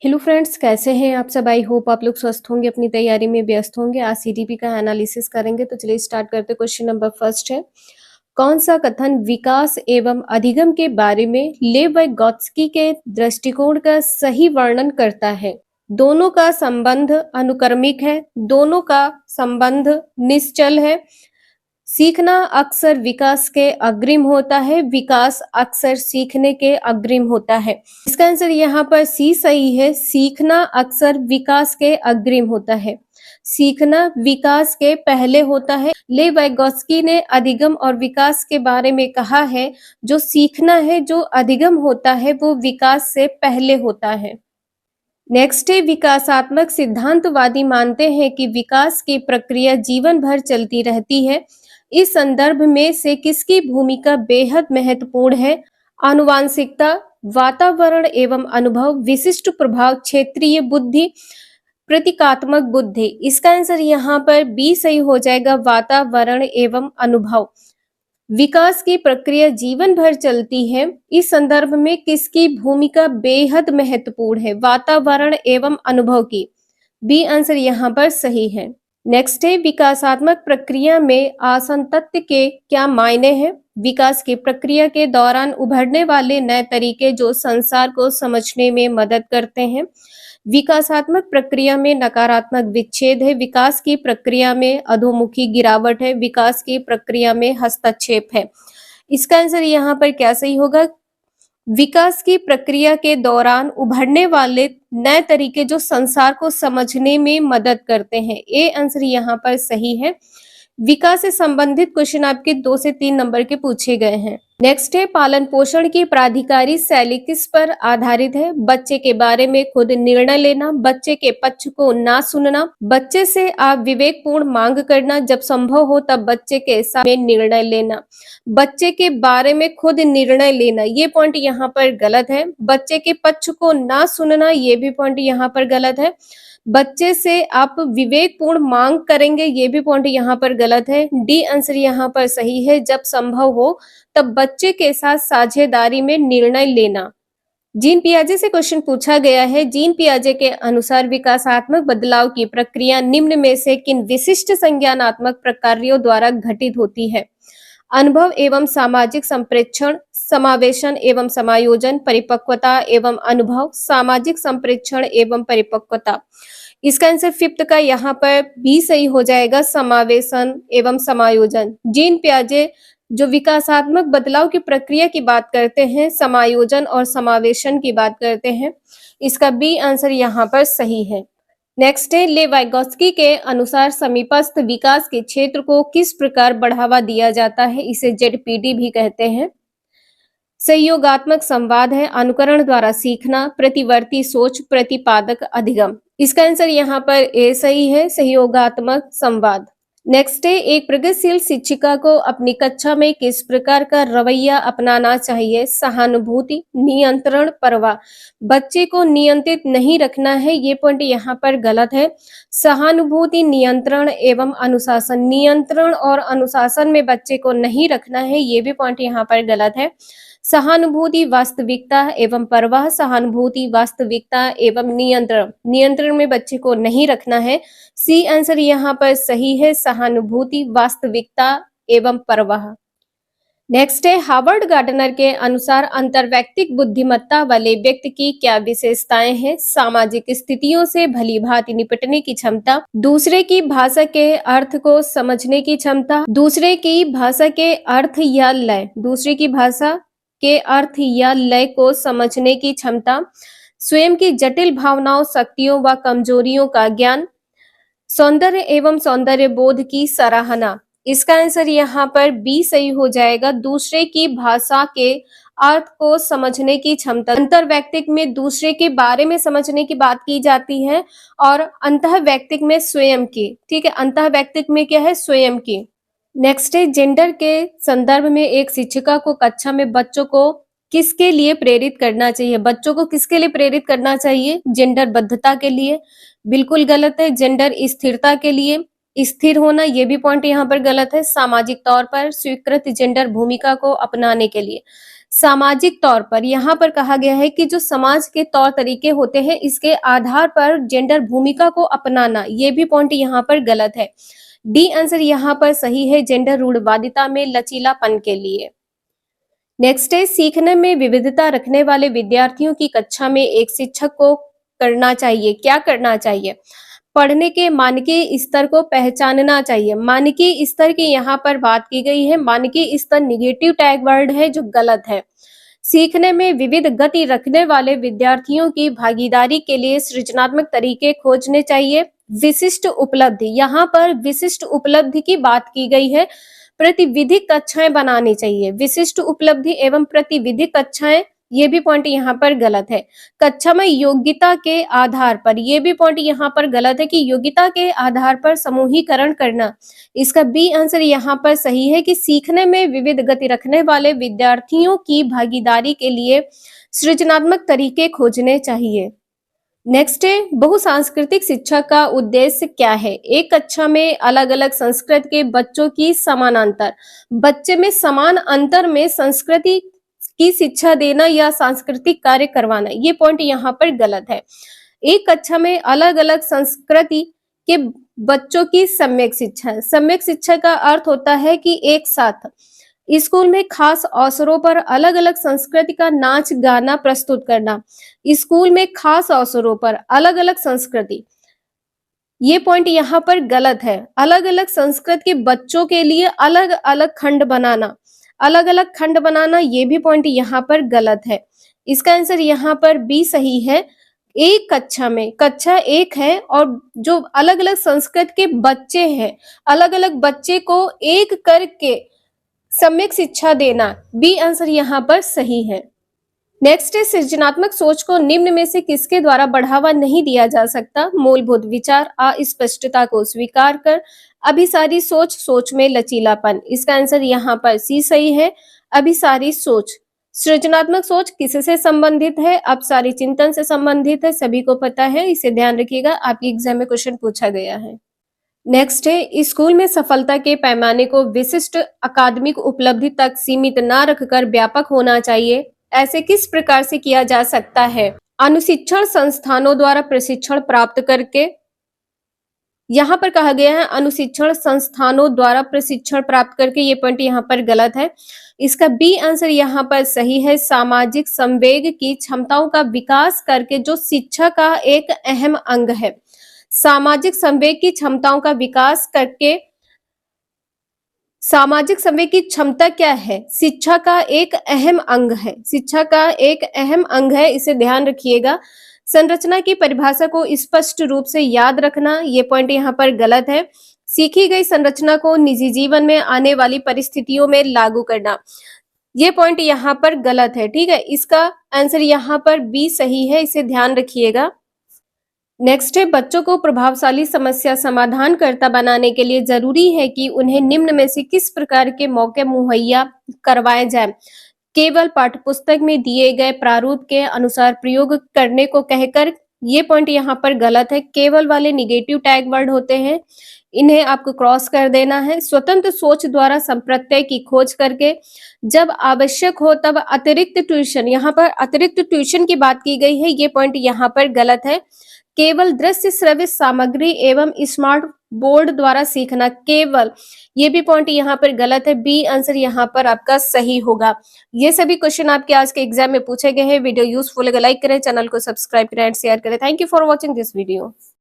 Hello friends, कैसे हैं आप सब। आई होप आप लोग स्वस्थ होंगे, अपनी तैयारी में व्यस्त होंगे। आज सीडीपी का एनालिसिस करेंगे, तो चलिए स्टार्ट करते। क्वेश्चन नंबर फर्स्ट है, कौन सा कथन विकास एवं अधिगम के बारे में लेव वाइगोत्स्की के दृष्टिकोण का सही वर्णन करता है। दोनों का संबंध अनुक्रमिक है, दोनों का संबंध निश्चल है। सीखना अक्सर विकास के अग्रिम होता है, विकास अक्सर सीखने के अग्रिम होता है। इसका आंसर यहाँ पर सी सही है। सीखना अक्सर विकास के अग्रिम होता है, सीखना विकास के पहले होता है। ले वाइगोत्स्की ने अधिगम और विकास के बारे में कहा है, जो सीखना है, जो अधिगम होता है, वो विकास से पहले होता है। नेक्स्ट है, विकासात्मक सिद्धांतवादी मानते हैं कि विकास की प्रक्रिया जीवन भर चलती रहती है। इस संदर्भ में से किसकी भूमिका बेहद महत्वपूर्ण है। आनुवांशिकता, वातावरण एवं अनुभव, विशिष्ट प्रभाव, क्षेत्रीय बुद्धि, प्रतीकात्मक बुद्धि। इसका आंसर यहाँ पर बी सही हो जाएगा, वातावरण एवं अनुभव। विकास की प्रक्रिया जीवन भर चलती है, इस संदर्भ में किसकी भूमिका बेहद महत्वपूर्ण है। वातावरण एवं अनुभव की। बी आंसर यहाँ पर सही है। नेक्स्ट है, विकासात्मक प्रक्रिया में आसंतत्य के क्या मायने हैं। विकास की प्रक्रिया के दौरान उभरने वाले नए तरीके जो संसार को समझने में मदद करते हैं। विकासात्मक प्रक्रिया में नकारात्मक विच्छेद है, विकास की प्रक्रिया में अधोमुखी गिरावट है, विकास की प्रक्रिया में हस्तक्षेप है। इसका आंसर यहाँ पर क्या सही होगा। विकास की प्रक्रिया के दौरान उभरने वाले नए तरीके जो संसार को समझने में मदद करते हैं। ए आंसर यहाँ पर सही है। विकास से संबंधित क्वेश्चन आपके 2 से 3 नंबर के पूछे गए हैं। नेक्स्ट है, पालन पोषण की प्राधिकारी शैली किस पर आधारित है। बच्चे के बारे में खुद निर्णय लेना, बच्चे के पक्ष को ना सुनना, बच्चे से आप विवेकपूर्ण मांग करना, जब संभव हो तब बच्चे के साथ में निर्णय लेना। बच्चे के बारे में खुद निर्णय लेना, ये पॉइंट यहाँ पर गलत है। बच्चे के पक्ष को ना सुनना, ये भी पॉइंट यहाँ पर गलत है। बच्चे से आप विवेकपूर्ण मांग करेंगे, ये भी पॉइंट यहाँ पर गलत है। डी आंसर यहाँ पर सही है, जब संभव हो तब बच्चे के साथ साझेदारी में निर्णय लेना। जीन पियाजे से क्वेश्चन पूछा गया है, जीन पियाजे के अनुसार विकासात्मक बदलाव की प्रक्रिया निम्न में से किन विशिष्ट संज्ञानात्मक प्रक्रियाओं द्वारा घटित होती है। अनुभव एवं सामाजिक संप्रेक्षण, समावेशन एवं समायोजन, परिपक्वता एवं अनुभव, सामाजिक संप्रेक्षण एवं परिपक्वता। इसका आंसर फिफ्थ का यहाँ पर भी सही हो जाएगा, समावेशन एवं समायोजन। जीन पियाजे जो विकासात्मक बदलाव की प्रक्रिया की बात करते हैं, समायोजन और समावेशन की बात करते हैं। इसका बी आंसर यहाँ पर सही है। नेक्स्ट है, ले वाइगोत्स्की के अनुसार समीपस्थ विकास के क्षेत्र को किस प्रकार बढ़ावा दिया जाता है। इसे जेडपीडी भी कहते हैं। सहयोगात्मक संवाद है, अनुकरण द्वारा सीखना, प्रतिवर्ती सोच, प्रतिपादक अधिगम। इसका आंसर यहाँ पर ए सही है, सहयोगात्मक संवाद। नेक्स्ट है, एक प्रगतिशील शिक्षिका को अपनी कक्षा में किस प्रकार का रवैया अपनाना चाहिए। सहानुभूति, नियंत्रण, परवाह। बच्चे को नियंत्रित नहीं रखना है, ये पॉइंट यहाँ पर गलत है। सहानुभूति, नियंत्रण एवं अनुशासन। नियंत्रण और अनुशासन में बच्चे को नहीं रखना है, ये भी पॉइंट यहाँ पर गलत है। सहानुभूति, वास्तविकता एवं परवाह। सहानुभूति, वास्तविकता एवं नियंत्रण। नियंत्रण में बच्चे को नहीं रखना है। सी आंसर यहाँ पर सही है, सहानुभूति, वास्तविकता एवं परवाह। नेक्स्ट है, हार्वर्ड गार्डनर के अनुसार अंतर्वैयक्तिक बुद्धिमत्ता वाले व्यक्ति की क्या विशेषताएं हैं। सामाजिक स्थितियों से भली भांति निपटने की क्षमता, दूसरे की भाषा के अर्थ को समझने की क्षमता, दूसरे की भाषा के अर्थ या लय, दूसरे की भाषा के अर्थ या लय को समझने की क्षमता, स्वयं की जटिल भावनाओं, शक्तियों व कमजोरियों का ज्ञान, सौंदर्य एवं सौंदर्य बोध की सराहना। इसका आंसर यहाँ पर बी सही हो जाएगा, दूसरे की भाषा के अर्थ को समझने की क्षमता। अंतर्वैयक्तिक में दूसरे के बारे में समझने की बात की जाती है और अंतःवैयक्तिक में स्वयं की। ठीक है, अंतःवैयक्तिक में क्या है, स्वयं की। नेक्स्ट है, जेंडर के संदर्भ में एक शिक्षिका को कक्षा में बच्चों को किसके लिए प्रेरित करना चाहिए। बच्चों को किसके लिए प्रेरित करना चाहिए। जेंडर बद्धता के लिए। बिल्कुल गलत है। जेंडर स्थिरता के लिए, स्थिर होना, ये भी पॉइंट यहाँ पर गलत है। सामाजिक तौर पर स्वीकृत जेंडर भूमिका को अपनाने के लिए। सामाजिक तौर पर यहाँ पर कहा गया है कि जो समाज के तौर तरीके होते हैं इसके आधार पर जेंडर भूमिका को अपनाना, ये भी पॉइंट यहाँ पर गलत है। डी आंसर यहाँ पर सही है, जेंडर रूढ़वादिता में लचीलापन के लिए। नेक्स्ट है, सीखने में विविधता रखने वाले विद्यार्थियों की कक्षा में एक शिक्षक को करना चाहिए, क्या करना चाहिए? पढ़ने के मानकीय स्तर को पहचानना चाहिए। मानकीय स्तर की यहाँ पर बात की गई है, मानकीय स्तर निगेटिव टैग वर्ड है जो गलत है। सीखने में विविध गति रखने वाले विद्यार्थियों की भागीदारी के लिए सृजनात्मक तरीके खोजने चाहिए। विशिष्ट उपलब्धि, यहाँ पर विशिष्ट उपलब्धि की बात की गई है। प्रतिविधिक कक्षाएं बनानी चाहिए। विशिष्ट उपलब्धि एवं प्रतिविधिक कक्षाएं, ये भी पॉइंट यहाँ पर गलत है। कक्षा में योग्यता के आधार पर, ये भी पॉइंट यहाँ पर गलत है कि योग्यता के आधार पर समूहीकरण करना। इसका बी आंसर यहाँ पर सही है कि सीखने में विविध गति रखने वाले विद्यार्थियों की भागीदारी के लिए सृजनात्मक तरीके खोजने चाहिए। नेक्स्ट है, बहुसांस्कृतिक शिक्षा का उद्देश्य क्या है? एक कक्षा में अलग अलग संस्कृति के बच्चों की समानांतर, बच्चे में समान अंतर में संस्कृति की शिक्षा देना या सांस्कृतिक कार्य करवाना, ये पॉइंट यहाँ पर गलत है। एक कक्षा में अलग अलग संस्कृति के बच्चों की सम्यक शिक्षा। सम्यक शिक्षा का अर्थ होता है कि एक साथ स्कूल में खास अवसरों पर अलग अलग संस्कृति का नाच गाना प्रस्तुत करना। स्कूल में खास अवसरों पर अलग अलग संस्कृति, ये पॉइंट यहाँ पर गलत है। अलग अलग संस्कृति के बच्चों के लिए अलग अलग खंड बनाना, अलग अलग खंड बनाना, ये भी पॉइंट यहाँ पर गलत है। इसका आंसर यहाँ पर बी सही है। एक कक्षा में, कक्षा एक है और जो अलग अलग संस्कृति के बच्चे हैं, अलग अलग बच्चे को एक करके सम्यक शिक्षा देना, बी आंसर यहाँ पर सही है। नेक्स्ट है, सृजनात्मक सोच को निम्न में से किसके द्वारा बढ़ावा नहीं दिया जा सकता? मूलभूत विचार, अस्पष्टता को स्वीकार कर, अभिसारी सोच, सोच में लचीलापन। इसका आंसर यहाँ पर सी सही है, अभिसारी सोच। सृजनात्मक सोच किससे संबंधित है? अपसारी चिंतन से संबंधित है, सभी को पता है, इसे ध्यान रखिएगा, आपकी एग्जाम में क्वेश्चन पूछा गया है। नेक्स्ट है, स्कूल में सफलता के पैमाने को विशिष्ट अकादमिक उपलब्धि तक सीमित न रखकर व्यापक होना चाहिए। ऐसे किस प्रकार से किया जा सकता है? अनुशिक्षण संस्थानों द्वारा प्रशिक्षण प्राप्त करके। यहाँ पर कहा गया है अनुशिक्षण संस्थानों द्वारा प्रशिक्षण प्राप्त करके, ये पॉइंट यहाँ पर गलत है। इसका बी आंसर यहाँ पर सही है, सामाजिक संवेग की क्षमताओं का विकास करके, जो शिक्षा का एक अहम अंग है। सामाजिक संवेग की क्षमताओं का विकास करके, सामाजिक संवेग की क्षमता क्या है? शिक्षा का एक अहम अंग है, शिक्षा का एक अहम अंग है, इसे ध्यान रखिएगा। संरचना की परिभाषा को स्पष्ट रूप से याद रखना, ये पॉइंट यहाँ पर गलत है। सीखी गई संरचना को निजी जीवन में आने वाली परिस्थितियों में लागू करना, ये पॉइंट यहाँ पर गलत है। ठीक है, इसका आंसर यहाँ पर बी सही है, इसे ध्यान रखिएगा। नेक्स्ट है, बच्चों को प्रभावशाली समस्या समाधानकर्ता बनाने के लिए जरूरी है कि उन्हें निम्न में से किस प्रकार के मौके मुहैया करवाए जाए? केवल पाठ्यपुस्तक में दिए गए प्रारूप के अनुसार प्रयोग करने को कहकर, ये पॉइंट यहाँ पर गलत है। केवल वाले निगेटिव टैग वर्ड होते हैं, इन्हें आपको क्रॉस कर देना है। स्वतंत्र सोच द्वारा संप्रत्यय की खोज करके, जब आवश्यक हो तब अतिरिक्त ट्यूशन, यहाँ पर अतिरिक्त ट्यूशन की बात की गई है, ये पॉइंट यहाँ पर गलत है। केवल दृश्य श्रव्य सामग्री एवं स्मार्ट बोर्ड द्वारा सीखना, केवल, ये भी पॉइंट यहाँ पर गलत है। बी आंसर यहाँ पर आपका सही होगा। ये सभी क्वेश्चन आपके आज के एग्जाम में पूछे गए हैं। वीडियो यूजफुल है, लाइक करें, चैनल को सब्सक्राइब करें एंड शेयर करें। Thank you for watching this video.